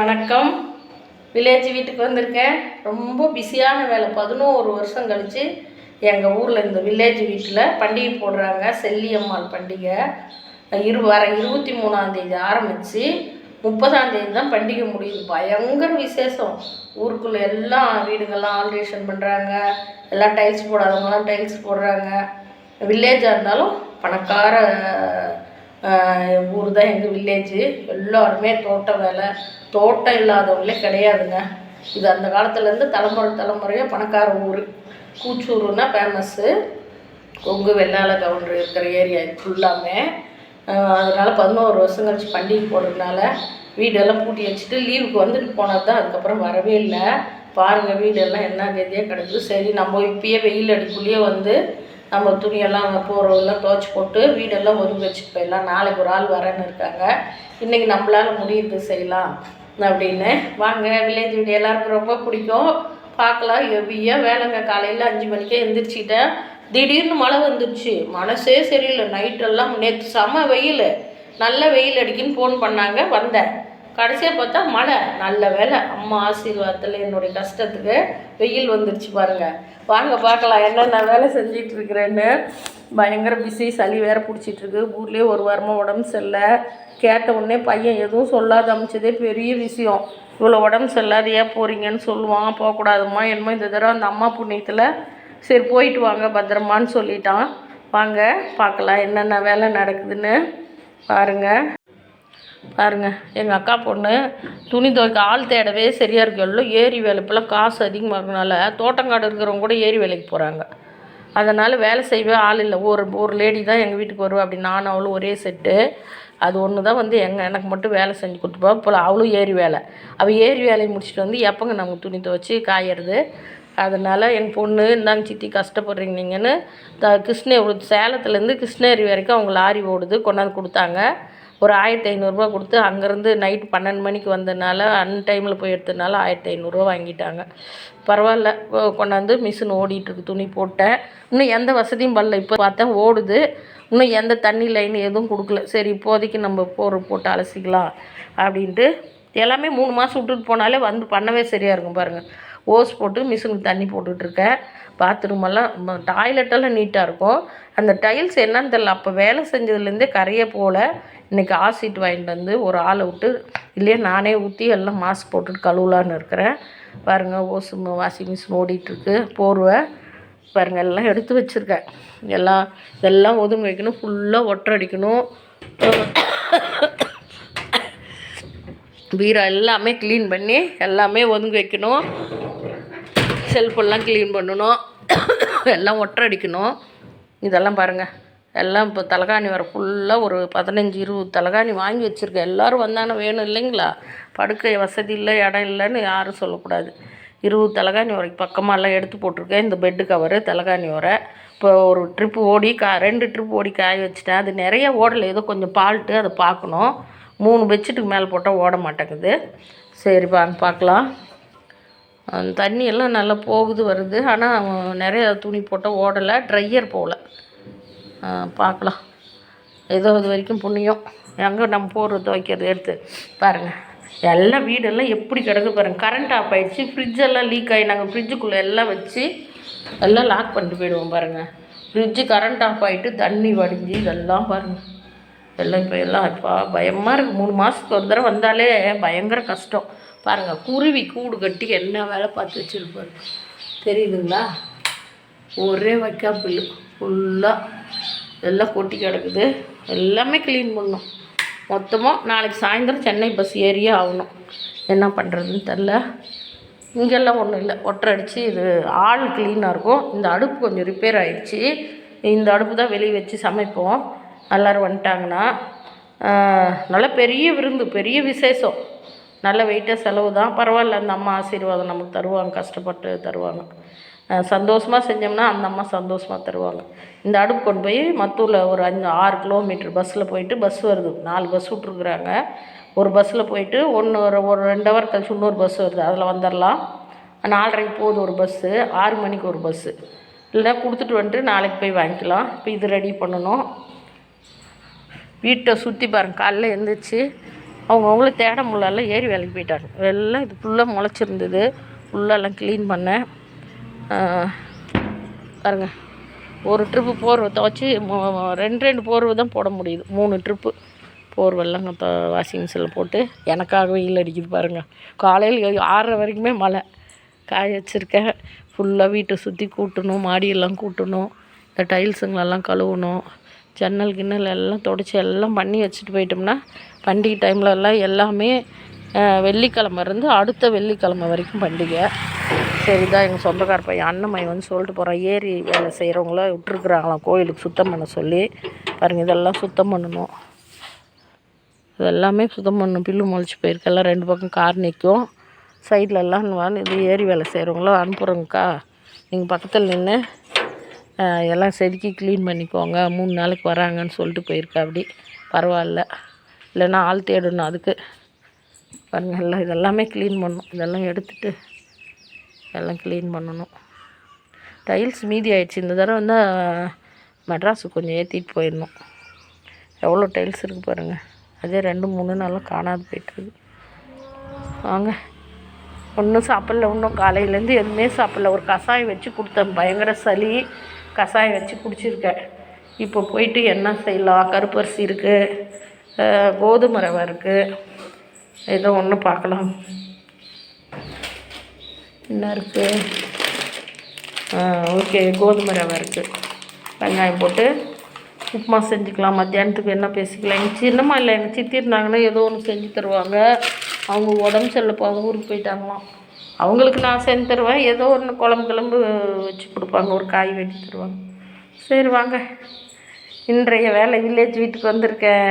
வணக்கம். வில்லேஜ் வீட்டுக்கு வந்திருக்கேன். ரொம்ப பிஸியான வேலை. 11 வருஷம் கழித்து எங்கள் ஊரில் இந்த வில்லேஜ் வீட்டில் பண்டிகை போடுறாங்க. செல்லியம்மாள் பண்டிகை வர 23ஆம் தேதி ஆரம்பித்து 30ஆம் தேதி தான் பண்டிகை முடியுது. பயங்கர விசேஷம். ஊருக்குள்ளே எல்லாம் வீடுங்கள்லாம் ஆல்ட்ரேஷன் பண்ணுறாங்க. எல்லாம் டைல்ஸ் போடாதவங்களாம் டைல்ஸ் போடுறாங்க. வில்லேஜாக இருந்தாலும் பணக்கார ஊர் தான் எங்கள் வில்லேஜு. எல்லாருமே தோட்ட வேலை, தோட்டம் இல்லாதவங்களே கிடையாதுங்க. இது அந்த காலத்துலேருந்து தலைமுறையாக பணக்கார ஊர். கூச்சூருன்னா ஃபேமஸ்ஸு. கொங்கு வெள்ளாள கவுண்டர் இருக்கிற ஏரியா இது ஃபுல்லாமே. அதனால் 11 வருஷம் கழிச்சு பண்டிகை போடுறதுனால வீடெல்லாம் பூட்டி வச்சுட்டு லீவுக்கு வந்துட்டு போனது தான். அதுக்கப்புறம் வரவே இல்லை. பாருங்கள், வீடெல்லாம் என்ன கதியாக கிடக்குது. சரி, நம்ம இப்பயே வெயில் அடிக்குள்ளேயே வந்து நம்ம துணியெல்லாம் போகிறவெல்லாம் துவைச்சி போட்டு வீடெல்லாம் ஒதுங்கி வச்சுட்டு போயிடலாம். நாளைக்கு ஒரு ஆள் வரேன்னு இருக்காங்க. இன்றைக்கி நம்மளால் முடியுது செய்யலாம் அப்படின்னு. வாங்க, வில்லேஜ் வீடு எல்லாருக்கும் ரொம்ப பிடிக்கும். பார்க்கலாம். ஹெவியாக வேலைங்க. காலையில் 5 மணிக்கே எழுந்திரிச்சிட்டேன். திடீர்னு மழை வந்துடுச்சு. மனசே சரியில்லை. நைட்டெல்லாம் நேற்று செம வெயில், நல்ல வெயில் அடிக்குன்னு ஃபோன் பண்ணாங்க. வந்தேன். கடைசியாக பார்த்தா மழை. நல்ல வேலை, அம்மா ஆசீர்வாதத்தில் என்னுடைய கஷ்டத்துக்கு வெயில் வந்துடுச்சு பாருங்கள். வாங்க பார்க்கலாம் என்னென்ன வேலை செஞ்சிட்ருக்கிறேன்னு. பயங்கர பிஸி. சளி வேறு பிடிச்சிட்ருக்கு. ஊர்லேயே ஒரு வாரமாக உடம்பு சரியில்லை. கேட்ட உடனே பையன் எதுவும் சொல்லாத அமைச்சதே பெரிய விஷயம். இவ்வளோ உடம்பு சரியில்லாத ஏன் போகிறீங்கன்னு சொல்லுவான். போகக்கூடாதுமா என்னமோ இந்த தடவை அந்த அம்மா புண்ணியத்தில் சரி போயிட்டு வாங்க பத்திரமான்னு சொல்லிட்டான். வாங்க பார்க்கலாம் என்னென்ன வேலை நடக்குதுன்னு. பாருங்கள், எங்கள் அக்கா பொண்ணு துணி துவைக்க ஆள் தேடவே சரியாக இருக்குது. எல்லாம் ஏரி வேலை. இப்போல்லாம் காசு அதிகமாக இருக்கனால தோட்டங்காடு இருக்கிறவங்க கூட ஏரி வேலைக்கு போகிறாங்க. அதனால் வேலை செய்யவே ஆள் இல்லை. ஒரு லேடி தான் எங்கள் வீட்டுக்கு வருவா. அப்படி நானும் அவளும் ஒரே செட்டு. அது ஒன்று தான் வந்து எனக்கு மட்டும் வேலை செஞ்சு கொடுத்துப்பா. இப்போ அவளும் ஏரி வேலை. அவள் ஏரி வேலையை முடிச்சுட்டு வந்து எப்போங்க நமக்கு துணி துவைச்சி காயறது. அதனால் எங்கள் பொண்ணு இந்தாங்க சித்தி கஷ்டப்படுறீங்க நீங்கன்னு சேலத்துலேருந்து கிருஷ்ணகிரி வரைக்கும் அவங்க லாரி ஓடுது கொண்டாந்து கொடுத்தாங்க. ஒரு 1500 கொடுத்து அங்கேருந்து நைட்டு 12 மணிக்கு வந்ததுனால டைமில் போய் எடுத்ததுனால 1500 வாங்கிட்டாங்க. பரவாயில்ல, கொண்டாந்து மிஷின் ஓடிட்டுருக்கு. துணி போட்டேன். இன்னும் எந்த வசதியும் பண்ணல. இப்போ பார்த்தேன் ஓடுது. இன்னும் எந்த தண்ணி லைன் எதுவும் கொடுக்கல. சரி, இப்போதைக்கு நம்ம போட்டு அலசிக்கலாம் அப்படின்ட்டு எல்லாமே 3 மாதம் விட்டுட்டு போனாலே வந்து பண்ணவே சரியாக இருக்கும். பாருங்கள், ஓஸ் போட்டு மிஷினுக்கு தண்ணி போட்டுட்ருக்கேன். பாத்ரூமெல்லாம் டாய்லெட்டெல்லாம் நீட்டாக இருக்கும். அந்த டைல்ஸ் என்னன்னு தெரியல, அப்போ வேலை செஞ்சதுலேருந்தே கரையே போல். இன்றைக்கி ஆசிட் வாங்கிட்டு வந்து ஒரு ஆளை விட்டு இல்லையே நானே ஊற்றி எல்லாம் மாஸ்க் போட்டுட்டு கழுவலான்னு இருக்கிறேன். பாருங்கள், வாஷிங் மிஷின் ஓடிட்டுருக்கு. போர்வை பாருங்கள் எல்லாம் எடுத்து வச்சுருக்கேன். எல்லாம் ஒதுங்க வைக்கணும். ஃபுல்லாக ஒட்டடிக்கணும். பீரோ எல்லாமே க்ளீன் பண்ணி எல்லாமே ஒதுங்க வைக்கணும். செல்ஃபெல்லாம் க்ளீன் பண்ணணும். எல்லாம் ஒட்டடிக்கணும். இதெல்லாம் பாருங்கள், எல்லாம் இப்போ தலகாணி வர ஃபுல்லாக ஒரு 15-20 தலகாணி வாங்கி வச்சுருக்கேன். எல்லோரும் வந்தானே வேணும் இல்லைங்களா. படுக்கை வசதி இல்லை, இடம் இல்லைன்னு யாரும் சொல்லக்கூடாது. 20 தலகாணி வரைக்கும் பக்கமாக எல்லாம் எடுத்து போட்டிருக்கேன். இந்த பெட்டு கவரு தலகாணி வர இப்போ ஒரு ட்ரிப்பு ஓடி 2 ட்ரிப் ஓடி காய வச்சுட்டேன். அது நிறைய ஓடலை, ஏதோ கொஞ்சம் பால்ட்டு அதை பார்க்கணும். 3 பெட்ஷீட்டுக்கு மேலே போட்டால் ஓட மாட்டேங்குது. சரி வாங்க பார்க்கலாம். தண்ணி எல்லாம் நல்லா போகுது வருது. ஆனால் நிறைய துணி போட்டால் ஓடலை. ட்ரையர் போகல. பார்க்கலாம். ஏதோ இது வரைக்கும் புண்ணியம். எங்கே நம்ம போடுற துவைக்கிறது எடுத்து பாருங்கள். எல்லாம் வீடெல்லாம் எப்படி கிடக்கு பாருங்கள். கரண்ட் ஆஃப் ஆகிடுச்சு. ஃப்ரிட்ஜெல்லாம் லீக் ஆகி நாங்கள் ஃப்ரிட்ஜுக்குள்ளே எல்லாம் வச்சு எல்லாம் லாக் பண்ணிட்டு போயிடுவோம். பாருங்கள், ஃப்ரிட்ஜு கரண்ட் ஆஃப் ஆகிட்டு தண்ணி வடிஞ்சு இதெல்லாம் பாருங்கள். எல்லாம் இப்போ பயமாக இருக்குது. 3 மாதத்துக்கு ஒரு தடவை வந்தாலே பயங்கர கஷ்டம். பாருங்கள், குருவி கூடு கட்டி என்ன வேலை பார்த்து வச்சுருப்பாரு தெரியுதுங்களா. ஒரே வைக்காப்புல்லு ஃபுல்லாக எல்லாம் கொட்டி கிடக்குது. எல்லாமே க்ளீன் பண்ணணும். மொத்தமாக நாளைக்கு சாயந்தரம் சென்னை பஸ் ஏறியே ஆகணும். என்ன பண்ணுறதுன்னு தெரில. இங்கெல்லாம் ஒன்றும் இல்லை, ஒட்டடிச்சு இது ஆள் க்ளீனாக இருக்கும். இந்த அடுப்பு கொஞ்சம் ரிப்பேர் ஆகிடுச்சி. இந்த அடுப்பு தான் வெளியே வச்சு சமைப்போம். எல்லோரும் வந்துட்டாங்கன்னா நல்லா பெரிய விருந்து, பெரிய விசேஷம். நல்ல வெயிட்டாக செலவு தான். பரவாயில்ல, அந்த அம்மா ஆசீர்வாதம் நமக்கு தருவாங்க. கஷ்டப்பட்டு தருவாங்க. சந்தோஷமாக செஞ்சோம்னா அந்த அம்மா சந்தோஷமாக தருவாங்க. இந்த அடுப்பு கொண்டு போய் மத்தூரில் ஒரு 5-6 கிலோமீட்டர் பஸ்ஸில் போயிட்டு பஸ் வருது. 4 பஸ் விட்ருக்குறாங்க. ஒரு பஸ்ஸில் போயிட்டு ஒரு 2 ஹவர் கழிச்சு இன்னொரு பஸ் வருது. அதில் வந்துடலாம். 4:30 போகுது ஒரு பஸ்ஸு. 6 மணிக்கு ஒரு பஸ்ஸு. இல்லைனா கொடுத்துட்டு வந்துட்டு நாளைக்கு போய் வாங்கிக்கலாம். இப்போ இது ரெடி பண்ணணும். வீட்டை சுற்றி பாருங்கள். காலைல எழுந்திரிச்சு அவங்கவுங்கள தேட முடியல, ஏரி வேலைக்கு போயிட்டாங்க. எல்லாம் இது ஃபுல்லாக முளைச்சிருந்தது, ஃபுல்லாலாம் க்ளீன் பண்ணேன். பாருங்க, ஒரு ட்ரிப்பு போர்வை துவச்சி 2 போர்வை தான் போட முடியுது. 3 ட்ரிப்பு போர்வெல்லாம் வாஷிங் மிஷினில் போட்டு எனக்காக வெயில் அடிக்குது பாருங்கள். காலையில் 6:30 வரைக்குமே மழை. காய வச்சுருக்கேன். ஃபுல்லாக வீட்டை சுற்றி கூட்டணும், மாடியெல்லாம் கூட்டணும், இந்த டைல்ஸுங்களெல்லாம் கழுவணும், ஜன்னல் கிண்ணல் எல்லாம் துடைச்சி எல்லாம் பண்ணி வச்சுட்டு போயிட்டோம்னா பண்டிகை டைம்லலாம் எல்லாமே வெள்ளிக்கிழமை இருந்து அடுத்த வெள்ளிக்கிழமை வரைக்கும் பண்டிகை. சரிதான், எங்கள் சொந்தக்கார பையன் அண்ணன் வந்து சொல்லிட்டு போகிறான், ஏரி வேலை செய்கிறவங்கள விட்டுருக்குறாங்களாம் கோயிலுக்கு சுத்தம் பண்ண சொல்லி. பாருங்கள், இதெல்லாம் சுத்தம் பண்ணணும், இதெல்லாமே சுத்தம் பண்ணணும். பில்லு முளைச்சி போயிருக்கெல்லாம் 2 பக்கம் கார் நிற்கும். சைட்லலாம் இது ஏரி வேலை செய்கிறவங்களும் அனுப்புகிறோங்கக்கா, நீங்கள் பக்கத்தில் நின்று எல்லாம் செதுக்கி க்ளீன் பண்ணிக்கோங்க, 3 நாளைக்கு வராங்கன்னு சொல்லிட்டு போயிருக்கா. அப்படி பரவாயில்ல, இல்லைன்னா ஆள் தேடணும் அதுக்கு. பாருங்கள், எல்லாம் இதெல்லாமே க்ளீன் பண்ணணும். இதெல்லாம் எடுத்துகிட்டு எல்லாம் க்ளீன் பண்ணணும். டைல்ஸ் மீதி ஆகிடுச்சு. இந்த தடவை வந்து மெட்ராஸுக்கு கொஞ்சம் ஏற்றிட்டு போயிடணும். எவ்வளோ டைல்ஸ் இருக்குது பாருங்கள். அதே 2-3 நாளும் காணாது போய்ட்டுருக்கு. வாங்க, ஒன்றும் சாப்பிடல, இன்னும் காலையிலேருந்து எதுவுமே சாப்பிடல. ஒரு கஷாயம் வச்சு கொடுத்தேன், பயங்கர சளி, கஷாயம் வச்சு குடிச்சிருக்கேன். இப்போ போயிட்டு என்ன செய்யலாம், கருப்பரிசி இருக்குது, கோதுமை ரவை இருக்குது, ஏதோ ஒன்று பார்க்கலாம். என்ன இருக்குது, ஓகே, கோதுமை ரவை இருக்குது. வெங்காயம் போட்டு உப்புமா செஞ்சுக்கலாம். மத்தியானத்துக்கு என்ன பேசிக்கலாம். எங்கள் சின்னம்மா இல்லை, எங்கள் சித்தி இருந்தாங்கன்னா ஏதோ ஒன்று செஞ்சு தருவாங்க. அவங்க உடம்பு சரியில்லைப்பா, அவங்க ஊருக்கு போயிட்டாங்களாம். அவங்களுக்கு நான் செஞ்சு தருவேன். ஏதோ ஒன்று குழம்பு வச்சு கொடுப்பாங்க, ஒரு காய் வெட்டி தருவாங்க. சரி வாங்க, இன்றைய வேலை வில்லேஜ் வீட்டுக்கு வந்திருக்கேன்.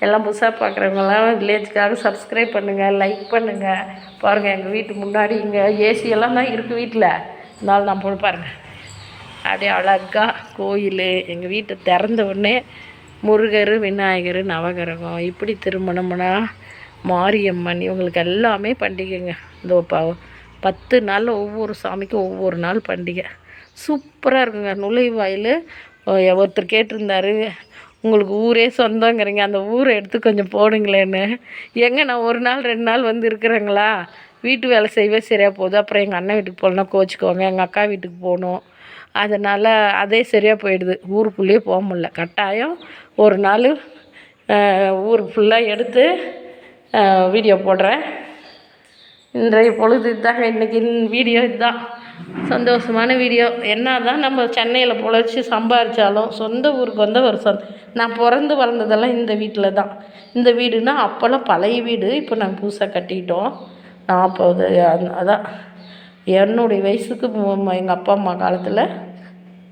எல்லாம் புதுசாக பார்க்குறவங்களாம் வில்லேஜுக்காக சப்ஸ்கிரைப் பண்ணுங்கள், லைக் பண்ணுங்கள். பாருங்கள், எங்கள் வீட்டு முன்னாடி இங்கே ஏசியெல்லாம் தான் இருக்குது வீட்டில். இருந்தாலும் நான் போய் பாருங்கள், அப்படியே அழகாக கோயில். எங்கள் வீட்டை திறந்த உடனே முருகர், விநாயகர், நவகிரகம், இப்படி திருமணம்னா மாரியம்மன், இவங்களுக்கு எல்லாமே பண்டிகைங்க. இந்த 10 நாளில் ஒவ்வொரு சாமிக்கும் ஒவ்வொரு நாள் பண்டிகை. சூப்பராக இருக்குங்க. நுழைவாயில் ஒருத்தர் கேட்டிருந்தார், உங்களுக்கு ஊரே சொந்தங்கிறீங்க, அந்த ஊரை எடுத்து கொஞ்சம் போடுங்களேன்னு. எங்கே நான் 1 நாள் 2 நாள் வந்து இருக்கிறேங்களா, வீட்டு வேலை செய்வே சரியாக போகுது. அப்புறம் எங்கள் அண்ணன் வீட்டுக்கு போகலன்னா கோச்சிக்கோங்க, எங்கள் அக்கா வீட்டுக்கு போகணும், அதனால் அதே சரியாக போயிடுது. ஊருக்குள்ளேயே போக முடில. கட்டாயம் 1 நாள் ஊர் ஃபுல்லாக எடுத்து வீடியோ போடுறேன். இன்றைய பொழுது இதுதாங்க, இன்றைக்கி வீடியோ இதுதான். சந்தோஷமான வீடியோ. என்ன தான் நம்ம சென்னையில் பொழைச்சி சம்பாதிச்சாலும் சொந்த ஊருக்கு வந்த ஒரு நான் பிறந்து வளர்ந்ததெல்லாம் இந்த வீட்டில் தான். இந்த வீடுனா அப்போல்லாம் பழைய வீடு, இப்போ நாங்கள் புதுசாக கட்டிக்கிட்டோம். 40 அதான் என்னுடைய வயசுக்கு எங்கள் அப்பா அம்மா காலத்தில்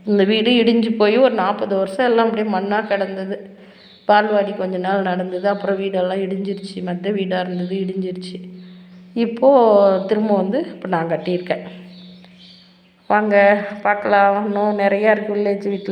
இந்த வீடு இடிஞ்சு போய் ஒரு 40 வருஷம் எல்லாம் அப்படியே மண்ணாக கிடந்தது. பால்வாடி கொஞ்ச நாள் நடந்தது, அப்புறம் வீடெல்லாம் இடிஞ்சிருச்சு. மற்ற வீடாக இருந்தது, இடிஞ்சிருச்சு. இப்போது திரும்ப வந்து இப்போ நான் கட்டியிருக்கேன். வாங்க பார்க்கலாம், இன்னும் நிறையா இருக்குது வில்லேஜ் வீட்டில்.